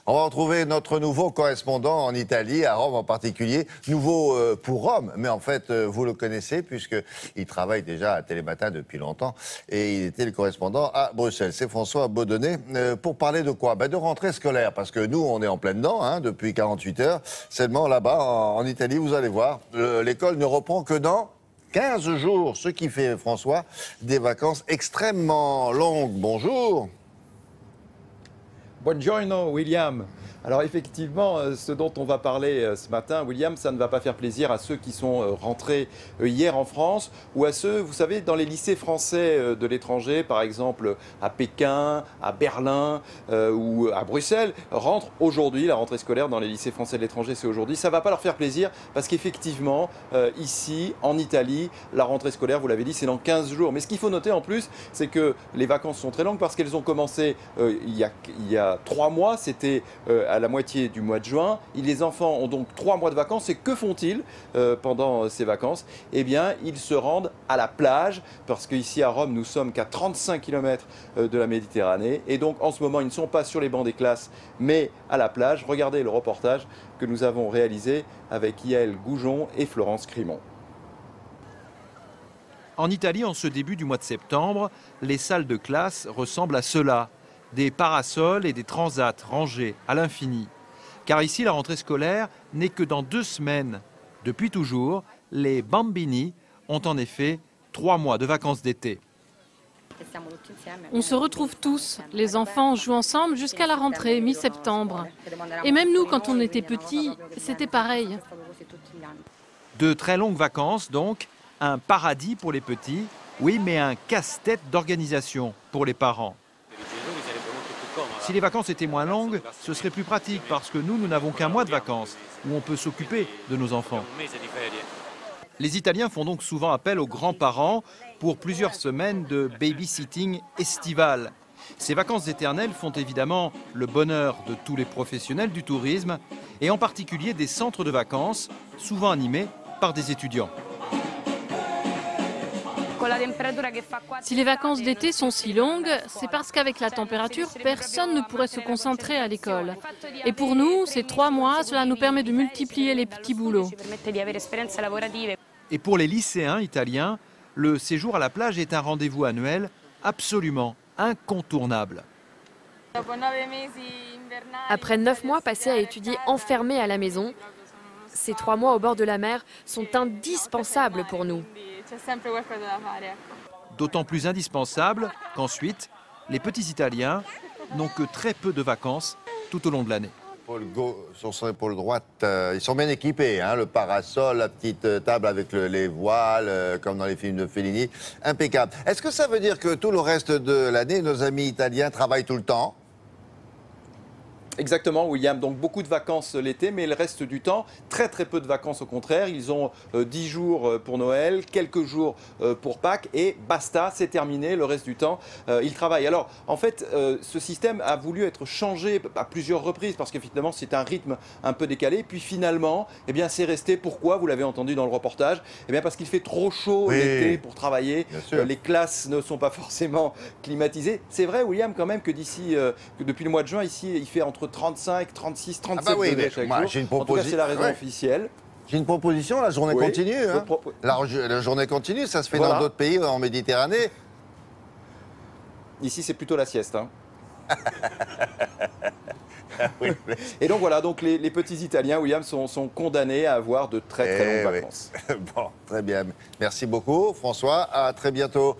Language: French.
On va retrouver notre nouveau correspondant en Italie, à Rome en particulier. Nouveau pour Rome, mais en fait, vous le connaissez puisqu'il travaille déjà à Télématin depuis longtemps et il était le correspondant à Bruxelles. C'est François Baudonnet. Pour parler de quoi? De rentrée scolaire, parce que nous, on est en plein dedans depuis 48 heures. Seulement là-bas, en Italie, vous allez voir, l'école ne reprend que dans 15 jours, ce qui fait, François, des vacances extrêmement longues. Bonjour. Buongiorno, William. Alors effectivement, ce dont on va parler ce matin, William, ça ne va pas faire plaisir à ceux qui sont rentrés hier en France ou à ceux, vous savez, dans les lycées français de l'étranger, par exemple à Pékin, à Berlin ou à Bruxelles, rentrent aujourd'hui. La rentrée scolaire dans les lycées français de l'étranger, c'est aujourd'hui. Ça ne va pas leur faire plaisir parce qu'effectivement, ici, en Italie, la rentrée scolaire, vous l'avez dit, c'est dans 15 jours. Mais ce qu'il faut noter en plus, c'est que les vacances sont très longues parce qu'elles ont commencé il y a 3 mois, c'était à la moitié du mois de juin. Les enfants ont donc 3 mois de vacances. Et que font-ils pendant ces vacances? Eh bien, ils se rendent à la plage, parce qu'ici à Rome, nous sommes qu'à 35 km de la Méditerranée. Et donc, en ce moment, ils ne sont pas sur les bancs des classes, mais à la plage. Regardez le reportage que nous avons réalisé avec Yael Goujon et Florence Crimon. En Italie, en ce début du mois de septembre, les salles de classe ressemblent à cela. Des parasols et des transats rangés à l'infini. Car ici, la rentrée scolaire n'est que dans 2 semaines. Depuis toujours, les bambini ont en effet 3 mois de vacances d'été. On se retrouve tous. Les enfants jouent ensemble jusqu'à la rentrée, mi-septembre. Et même nous, quand on était petits, c'était pareil. De très longues vacances, donc, un paradis pour les petits, oui, mais un casse-tête d'organisation pour les parents. Si les vacances étaient moins longues, ce serait plus pratique parce que nous n'avons qu'un mois de vacances où on peut s'occuper de nos enfants. Les Italiens font donc souvent appel aux grands-parents pour plusieurs semaines de babysitting estival. Ces vacances éternelles font évidemment le bonheur de tous les professionnels du tourisme et en particulier des centres de vacances, souvent animés par des étudiants. Si les vacances d'été sont si longues, c'est parce qu'avec la température, personne ne pourrait se concentrer à l'école. Et pour nous, ces 3 mois, cela nous permet de multiplier les petits boulots. Et pour les lycéens italiens, le séjour à la plage est un rendez-vous annuel absolument incontournable. Après 9 mois passés à étudier enfermés à la maison, ces 3 mois au bord de la mer sont indispensables pour nous. D'autant plus indispensable qu'ensuite, les petits Italiens n'ont que très peu de vacances tout au long de l'année. Sur son épaule droite, ils sont bien équipés, le parasol, la petite table avec les voiles, comme dans les films de Fellini, impeccable. Est-ce que ça veut dire que tout le reste de l'année, nos amis italiens travaillent tout le temps ? Exactement, William. Donc beaucoup de vacances l'été, mais le reste du temps, très peu de vacances au contraire. Ils ont 10 jours pour Noël, quelques jours pour Pâques et basta, c'est terminé. Le reste du temps, ils travaillent. Alors, en fait, ce système a voulu être changé à plusieurs reprises parce qu'effectivement, c'est un rythme un peu décalé. Puis finalement, eh bien, c'est resté. Pourquoi? Vous l'avez entendu dans le reportage. Eh bien, parce qu'il fait trop chaud l'été pour travailler. Les classes ne sont pas forcément climatisées. C'est vrai, William, quand même, que que depuis le mois de juin, ici, il fait entre 35, 36, 37 degrés chaque jour. En tout cas, c'est la raison officielle. J'ai une proposition, la journée continue. La journée continue, ça se fait dans d'autres pays en Méditerranée. Ici, c'est plutôt la sieste. Et donc voilà, donc les petits Italiens, William, sont condamnés à avoir de très longues vacances. Bon, très bien. Merci beaucoup, François. À très bientôt.